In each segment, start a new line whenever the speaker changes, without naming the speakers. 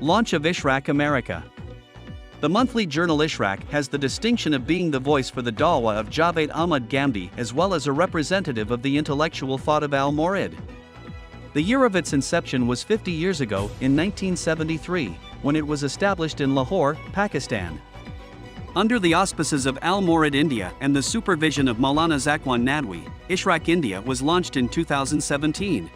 Launch of Ishraq America. The monthly journal Ishraq has the distinction of being the voice for the dawah of Javed Ahmed Ghamidi as well as a representative of the intellectual thought of Al-Mawrid. The year of its inception was 50 years ago, in 1973, when it was established in Lahore, Pakistan. Under the auspices of Al-Mawrid India and the supervision of Maulana Zakwan Nadwi, Ishraq India was launched in 2017.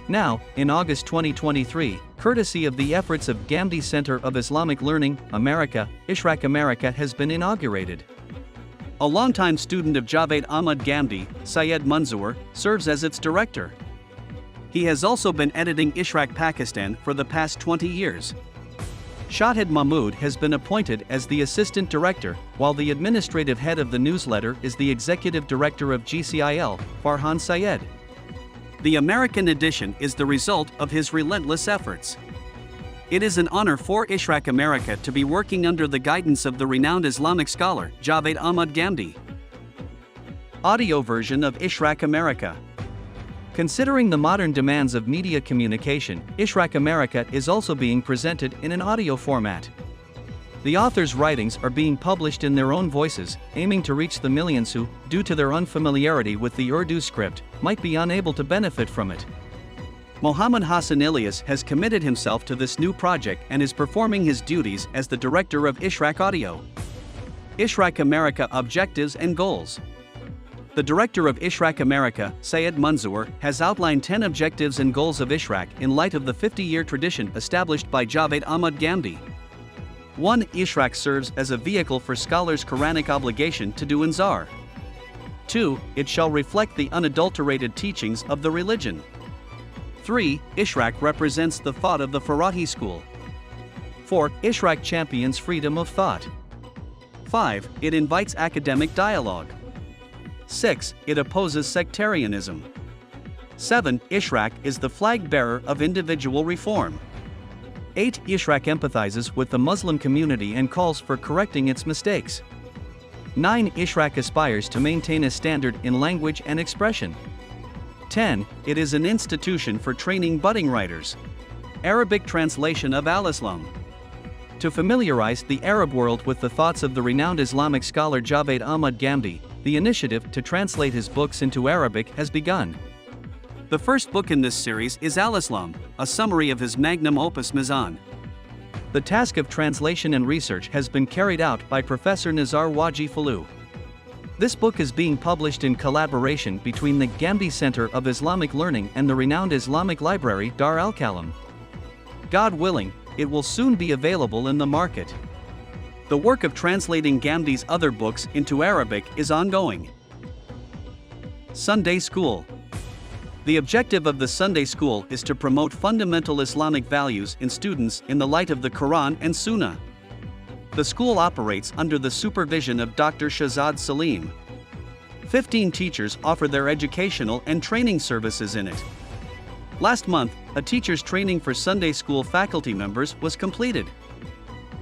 Now, in August 2023, courtesy of the efforts of Ghamidi Center of Islamic Learning, America, Ishraq America has been inaugurated. A longtime student of Javed Ahmed Ghamidi, Syed Manzoor, serves as its director. He has also been editing Ishraq Pakistan for the past 20 years. Shahzad Mahmood has been appointed as the assistant director, while the administrative head of the newsletter is the executive director of GCIL, Farhan Syed. The American edition is the result of his relentless efforts. It is an honor for Ishraq America to be working under the guidance of the renowned Islamic scholar, Javed Ahmed Ghamidi. Audio version of Ishraq America. Considering the modern demands of media communication, Ishraq America is also being presented in an audio format. The author's writings are being published in their own voices, aiming to reach the millions who, due to their unfamiliarity with the Urdu script, might be unable to benefit from it. Mohammed Hassan Ilyas has committed himself to this new project and is performing his duties as the director of Ishraq Audio. Ishraq America Objectives and Goals. The director of Ishraq America, Syed Manzoor, has outlined 10 objectives and goals of Ishraq in light of the 50-year tradition established by Javed Ahmed Ghamidi. 1. Ishraq serves as a vehicle for scholars' Quranic obligation to do inzar. 2. It shall reflect the unadulterated teachings of the religion. 3. Ishraq represents the thought of the Farahi school. 4. Ishraq champions freedom of thought. 5. It invites academic dialogue. 6. It opposes sectarianism. 7. Ishraq is the flag bearer of individual reform. 8. Ishraq empathizes with the Muslim community and calls for correcting its mistakes. 9. Ishraq aspires to maintain a standard in language and expression. 10. It is an institution for training budding writers. Arabic translation of AlIslam. To familiarize the Arab world with the thoughts of the renowned Islamic scholar Javed Ahmed Ghamidi, the initiative to translate his books into Arabic has begun. The first book in this series is AlIslam, a summary of his magnum opus Mizan. The task of translation and research has been carried out by Professor Nizar Waji Falou. This book is being published in collaboration between the Ghamidi Center of Islamic Learning and the renowned Islamic library Dar al-Kalam. God willing, it will soon be available in the market. The work of translating Ghamdi's other books into Arabic is ongoing. Sunday School. The objective of the Sunday School is to promote fundamental Islamic values in students in the light of the Quran and Sunnah. The school operates under the supervision of Dr. Shahzad Saleem. 15 teachers offer their educational and training services in it. Last month, a teacher's training for Sunday School faculty members was completed.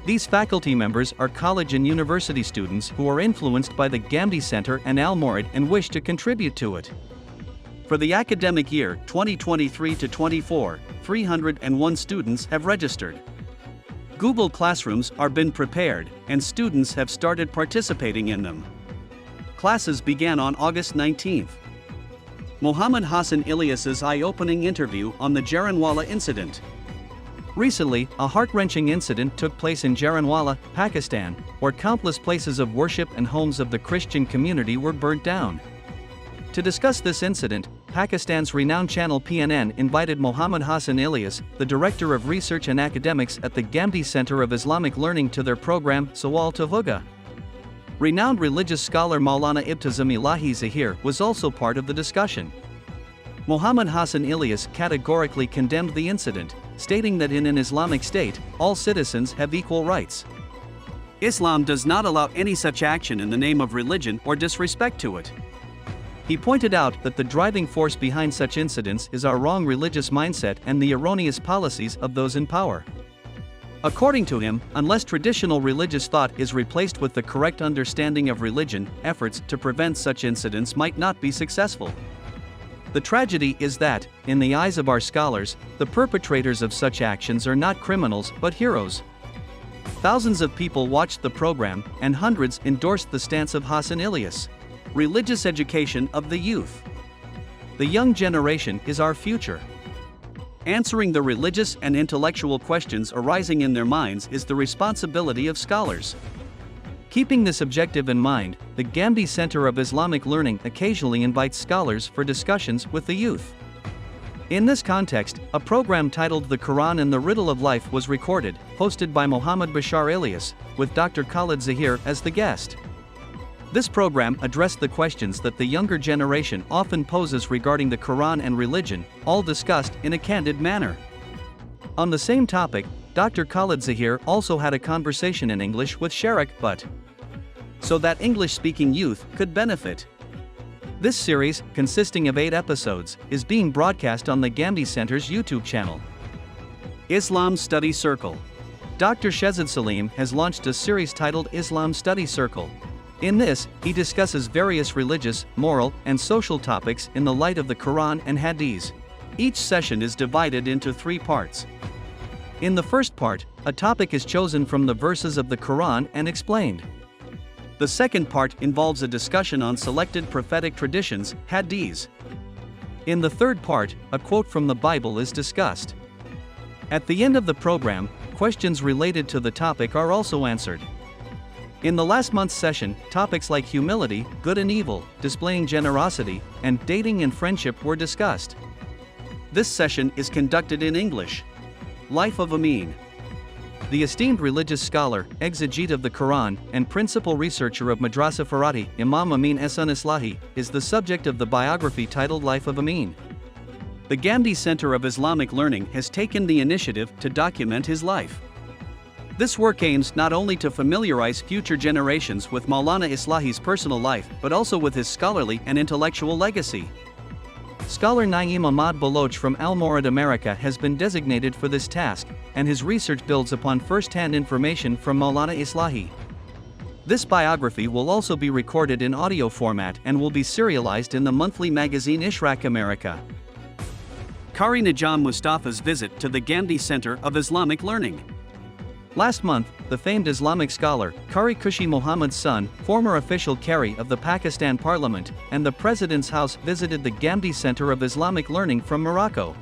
These faculty members are college and university students who are influenced by the Ghamidi Center and Al-Mawrid and wish to contribute to it. For the academic year 2023-24, 301 students have registered. Google Classrooms are been prepared, and students have started participating in them. Classes began on August 19th. Mohammed Hassan Ilyas's eye-opening interview on the Jaranwala incident. Recently, a heart-wrenching incident took place in Jaranwala, Pakistan, where countless places of worship and homes of the Christian community were burnt down. To discuss this incident, Pakistan's renowned channel PNN invited Mohammed Hassan Ilyas, the Director of Research and Academics at the Ghamidi Center of Islamic Learning, to their program Sawal Tavuga. Renowned religious scholar Maulana Ibtizam Ilahi Zahir was also part of the discussion. Mohammed Hassan Ilyas categorically condemned the incident, stating that in an Islamic state, all citizens have equal rights. Islam does not allow any such action in the name of religion or disrespect to it. He pointed out that the driving force behind such incidents is our wrong religious mindset and the erroneous policies of those in power. According to him, unless traditional religious thought is replaced with the correct understanding of religion, efforts to prevent such incidents might not be successful. The tragedy is that, in the eyes of our scholars, the perpetrators of such actions are not criminals but heroes. Thousands of people watched the program, and hundreds endorsed the stance of Hassan Ilyas. Religious education of the youth. The young generation is our future. Answering the religious and intellectual questions arising in their minds is the responsibility of scholars. Keeping this objective in mind, the Ghamidi Center of Islamic Learning occasionally invites scholars for discussions with the youth. In this context, a program titled The Quran and the Riddle of Life was recorded, hosted by Muhammad Bashar Ilyas, with Dr. Khalid Zahir as the guest. This program addressed the questions that the younger generation often poses regarding the Quran and religion, all discussed in a candid manner. On the same topic, Dr. Khalid Zahir also had a conversation in English with Sharik Butt, so that English-speaking youth could benefit. This series, consisting of 8 episodes, is being broadcast on the Ghamidi Center's YouTube channel. Islam Study Circle. Dr. Shahzad Saleem has launched a series titled Islam Study Circle. In this, he discusses various religious, moral, and social topics in the light of the Quran and Haddis. Each session is divided into 3 parts. In the first part, a topic is chosen from the verses of the Quran and explained. The second part involves a discussion on selected prophetic traditions, Haddis. In the third part, a quote from the Bible is discussed. At the end of the program, questions related to the topic are also answered. In the last month's session, topics like humility, good and evil, displaying generosity, and dating and friendship were discussed. This session is conducted in English. Life of Amin. The esteemed religious scholar, exegete of the Quran, and principal researcher of Madrasa Farati, Imam Amin Ahsan Islahi, is the subject of the biography titled Life of Amin. The Ghamidi Center of Islamic Learning has taken the initiative to document his life. This work aims not only to familiarize future generations with Maulana Islahi's personal life but also with his scholarly and intellectual legacy. Scholar Naeem Ahmad Baloch from AlMawrid America has been designated for this task, and his research builds upon first-hand information from Maulana Islahi. This biography will also be recorded in audio format and will be serialized in the monthly magazine Ishraq America. Qari Najam Mustafas Visit to the Ghamidi Center of Islamic Learning. Last month, the famed Islamic scholar, Qari Kushi Muhammad's son, former official Qari of the Pakistan Parliament, and the President's House visited the Ghamidi Center of Islamic Learning from Morocco.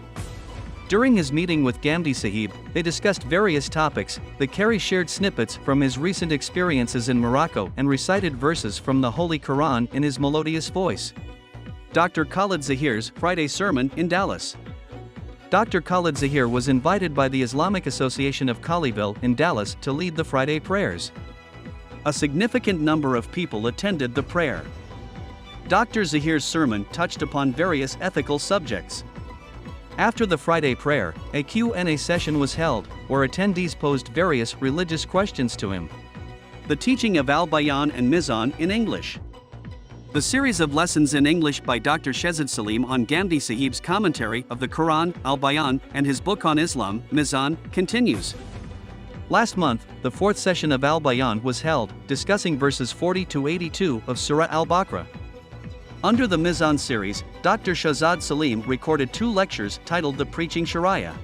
During his meeting with Gandhisahab, they discussed various topics. The Qari shared snippets from his recent experiences in Morocco and recited verses from the Holy Quran in his melodious voice. Dr. Khalid Zahir's Friday sermon in Dallas. Dr. Khalid Zahir was invited by the Islamic Association of Colleyville in Dallas to lead the Friday prayers. A significant number of people attended the prayer. Dr. Zahir's sermon touched upon various ethical subjects. After the Friday prayer, a Q&A session was held, where attendees posed various religious questions to him. The teaching of AlBayan and Mizan in English. The series of lessons in English by Dr. Shahzad Saleem on Gandhisahab's commentary of the Quran, AlBayan, and his book on Islam, Mizan, continues. Last month, the 4th session of AlBayan was held, discussing verses 40 to 82 of Surah Al-Baqarah. Under the Mizan series, Dr. Shahzad Saleem recorded 2 lectures titled The Preaching Sharia.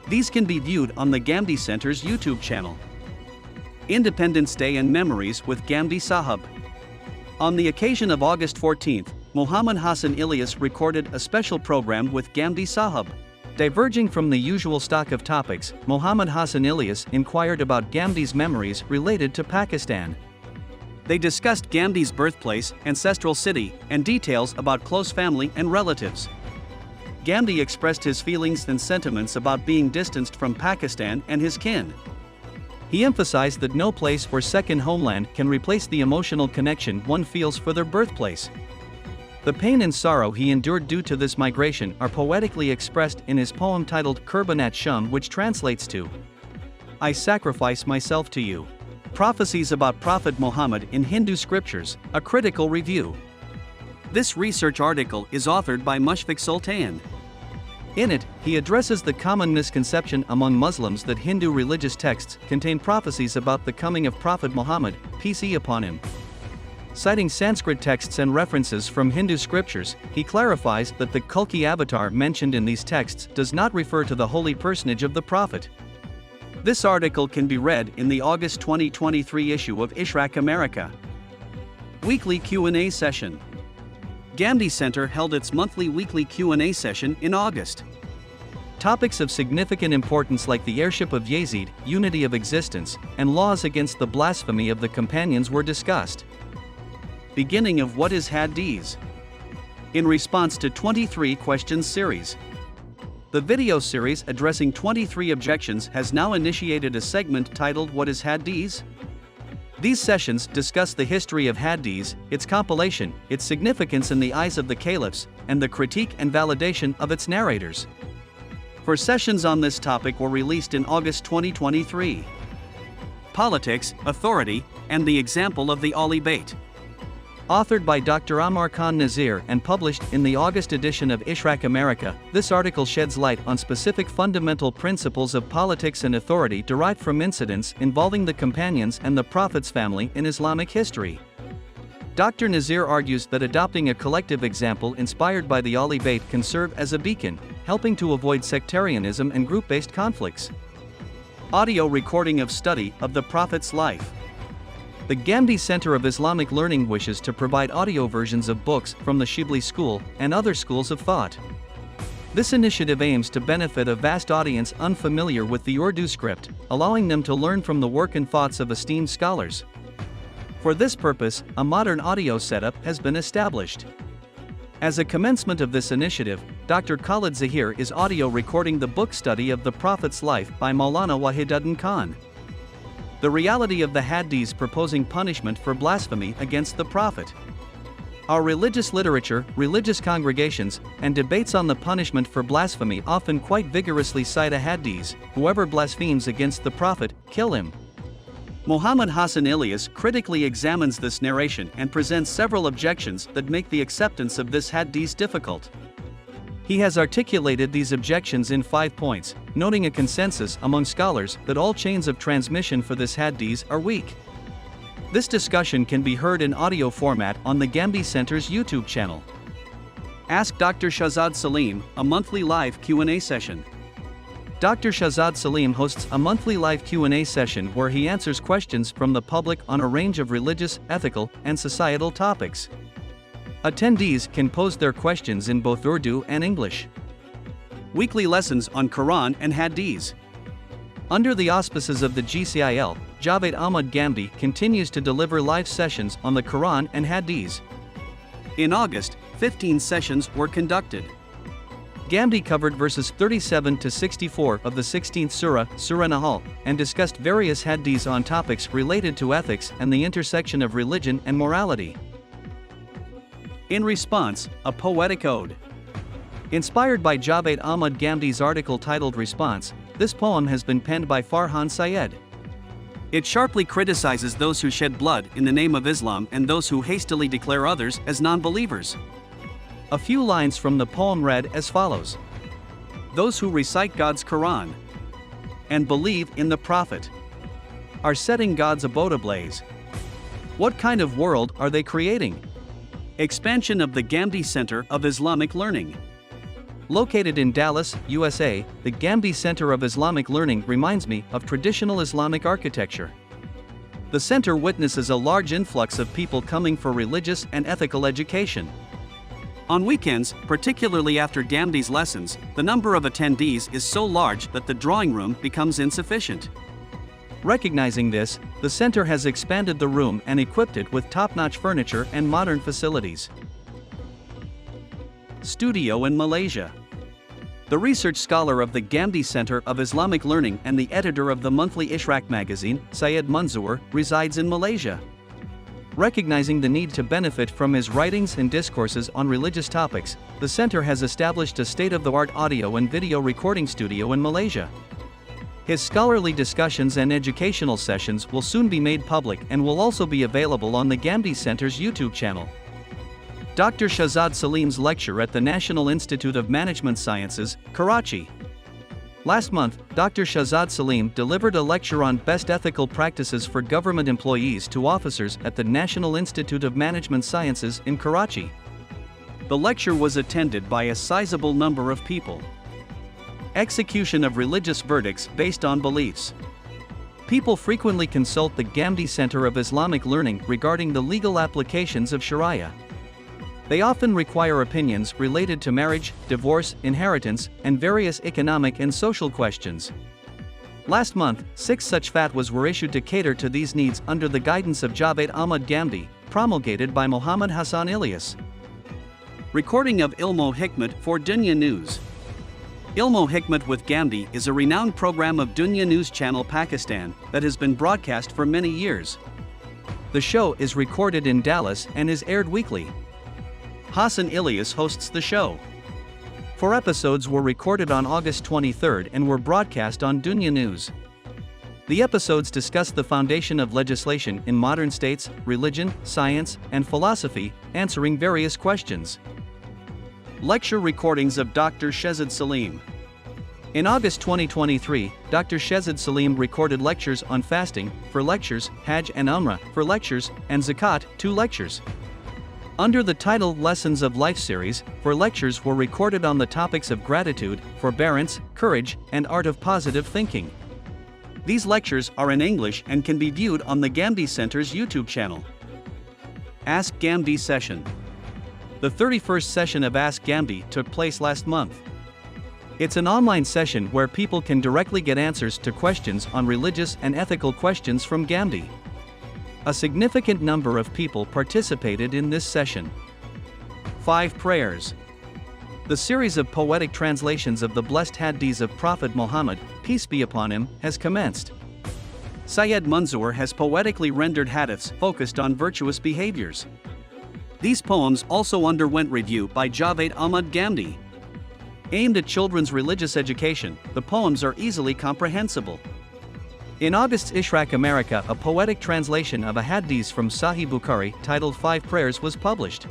These can be viewed on the Ghamidi Center's YouTube channel. Independence Day and Memories with Gandhisahab. On the occasion of August 14th, Muhammad Hassan Ilyas recorded a special program with Gandhisahab. Diverging from the usual stock of topics, Muhammad Hassan Ilyas inquired about Ghamdi's memories related to Pakistan. They discussed Ghamdi's birthplace, ancestral city, and details about close family and relatives. Ghamdi expressed his feelings and sentiments about being distanced from Pakistan and his kin. He emphasized that no place or second homeland can replace the emotional connection one feels for their birthplace. The pain and sorrow he endured due to this migration are poetically expressed in his poem titled Kurbanat Sham, which translates to, I sacrifice myself to you. Prophecies about Prophet Muhammad in Hindu scriptures, a critical review. This research article is authored by Mushfiq Sultan. In it, he addresses the common misconception among Muslims that Hindu religious texts contain prophecies about the coming of Prophet Muhammad, peace be upon him. Citing Sanskrit texts and references from Hindu scriptures, he clarifies that the Kalki avatar mentioned in these texts does not refer to the holy personage of the Prophet. This article can be read in the August 2023 issue of Islamic America. Weekly Q&A session. Ghamidi Center held its monthly weekly Q&A session in August. Topics of significant importance like the heirship of Yazid, unity of existence, and laws against the blasphemy of the companions were discussed. Beginning of What is Haddis? In response to 23 questions series. The video series addressing 23 objections has now initiated a segment titled What is Haddis? These sessions discuss the history of Haddis, its compilation, its significance in the eyes of the caliphs, and the critique and validation of its narrators. Four sessions on this topic were released in August 2023. Politics, Authority, and the Example of the AlIslam. Authored by Dr. Amar Khan Nazir and published in the August edition of Islamic America, this article sheds light on specific fundamental principles of politics and authority derived from incidents involving the companions and the Prophet's family in Islamic history. Dr. Nazir argues that adopting a collective example inspired by the AlIslam can serve as a beacon, helping to avoid sectarianism and group-based conflicts. Audio recording of study of the Prophet's life. The Ghamidi Center of Islamic Learning wishes to provide audio versions of books from the Shibli School and other schools of thought. This initiative aims to benefit a vast audience unfamiliar with the Urdu script, allowing them to learn from the work and thoughts of esteemed scholars. For this purpose, a modern audio setup has been established. As a commencement of this initiative, Dr. Khalid Zahir is audio recording the book study of the Prophet's life by Maulana Wahiduddin Khan. The reality of the Haddis proposing punishment for blasphemy against the Prophet. Our religious literature, religious congregations, and debates on the punishment for blasphemy often quite vigorously cite a Haddis: whoever blasphemes against the Prophet, kill him. Muhammad Hassan Ilyas critically examines this narration and presents several objections that make the acceptance of this Haddis difficult. He has articulated these objections in 5 points, noting a consensus among scholars that all chains of transmission for this Haddis are weak. This discussion can be heard in audio format on the Ghamidi Center's YouTube channel. Ask Dr. Shahzad Saleem, a monthly live Q&A session. Dr. Shahzad Saleem hosts a monthly live Q&A session where he answers questions from the public on a range of religious, ethical, and societal topics. Attendees can pose their questions in both Urdu and English. Weekly lessons on Quran and Haddis. Under the auspices of the GCIL, Javed Ahmed Ghamidi continues to deliver live sessions on the Quran and Haddis. In August, 15 sessions were conducted. Ghamidi covered verses 37 to 64 of the 16th Surah, Surah Nahl, and discussed various Haddis on topics related to ethics and the intersection of religion and morality. In response, a poetic ode. Inspired by Javed Ahmed Ghamidi's article titled Response, this poem has been penned by Farhan Syed. It sharply criticizes those who shed blood in the name of Islam and those who hastily declare others as non-believers. A few lines from the poem read as follows. Those who recite God's Quran and believe in the Prophet are setting God's abode ablaze. What kind of world are they creating? Expansion of the Ghamidi Center of Islamic Learning. Located in Dallas, USA, the Ghamidi Center of Islamic Learning reminds me of traditional Islamic architecture. The center witnesses a large influx of people coming for religious and ethical education. On weekends, particularly after Ghamidi's lessons, the number of attendees is so large that the drawing room becomes insufficient. Recognizing this, the center has expanded the room and equipped it with top-notch furniture and modern facilities. Studio in Malaysia. The research scholar of the Ghamidi Center of Islamic Learning and the editor of the monthly Ishraq magazine, Syed Manzoor, resides in Malaysia. Recognizing the need to benefit from his writings and discourses on religious topics, the center has established a state-of-the-art audio and video recording studio in Malaysia. His scholarly discussions and educational sessions will soon be made public and will also be available on the Ghamidi Center's YouTube channel. Dr. Shahzad Saleem's lecture at the National Institute of Management Sciences, Karachi. Last month, Dr. Shahzad Saleem delivered a lecture on best ethical practices for government employees to officers at the National Institute of Management Sciences in Karachi. The lecture was attended by a sizable number of people. Execution of religious verdicts based on beliefs. People frequently consult the Ghamidi Center of Islamic Learning regarding the legal applications of Sharia. They often require opinions related to marriage, divorce, inheritance, and various economic and social questions. Last month, 6 such fatwas were issued to cater to these needs under the guidance of Javed Ahmed Ghamidi, promulgated by Muhammad Hassan Ilyas. Recording of Ilmo Hikmat for Dunya News. Ilmo Hikmat with Ghamidi is a renowned program of Dunya News Channel Pakistan that has been broadcast for many years. The show is recorded in Dallas and is aired weekly. Hassan Ilyas hosts the show. 4 episodes were recorded on August 23 and were broadcast on Dunya News. The episodes discuss the foundation of legislation in modern states, religion, science, and philosophy, answering various questions. Lecture recordings of Dr. Shahzad Saleem. In August 2023, Dr. Shahzad Saleem recorded lectures on fasting, 4 lectures, Hajj and Umrah, 4 lectures, and Zakat, 2 lectures. Under the title Lessons of Life series, 4 lectures were recorded on the topics of gratitude, forbearance, courage, and art of positive thinking. These lectures are in English and can be viewed on the Ghamidi Center's YouTube channel. Ask Ghamidi Session. The 31st session of Ask Ghamidi took place last month. It's an online session where people can directly get answers to questions on religious and ethical questions from Ghamidi. A significant number of people participated in this session. 5 Prayers. The series of poetic translations of the blessed Haddis of Prophet Muhammad, peace be upon him, has commenced. Syed Manzoor has poetically rendered hadiths focused on virtuous behaviors. These poems also underwent review by Javed Ahmed Ghamidi. Aimed at children's religious education, the poems are easily comprehensible. In August's Islamic America, a poetic translation of a Haddis from Sahih Bukhari titled 5 Prayers was published.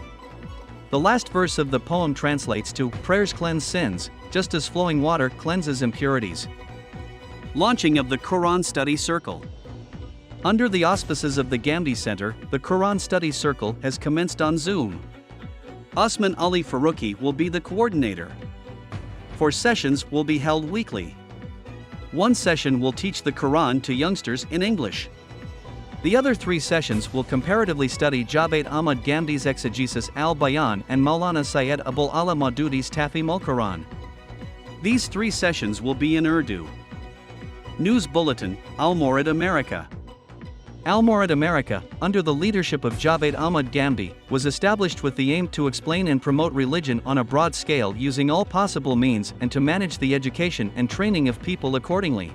The last verse of the poem translates to, "Prayers cleanse sins, just as flowing water cleanses impurities." Launching of the Quran Study Circle. Under the auspices of the Ghamidi Center, the Quran Study Circle has commenced on Zoom. Osman Ali Faruqi will be the coordinator. 4 sessions will be held weekly. 1 session will teach the Quran to youngsters in English. The other 3 sessions will comparatively study Javed Ahmed Ghamidi's exegesis AlBayan and Maulana Syed Abul Maududi's Tafhim al-Quran. These 3 sessions will be in Urdu. News Bulletin, AlMawrid America. AlMawrid America, under the leadership of Javed Ahmed Ghamidi, was established with the aim to explain and promote religion on a broad scale using all possible means and to manage the education and training of people accordingly.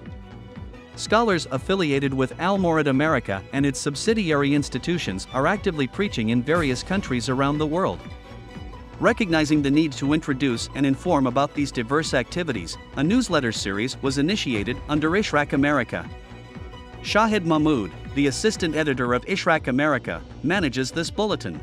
Scholars affiliated with AlMawrid America and its subsidiary institutions are actively preaching in various countries around the world. Recognizing the need to introduce and inform about these diverse activities, a newsletter series was initiated under Islamic America. Shahid Mahmood, the assistant editor of Islamic America, manages this bulletin.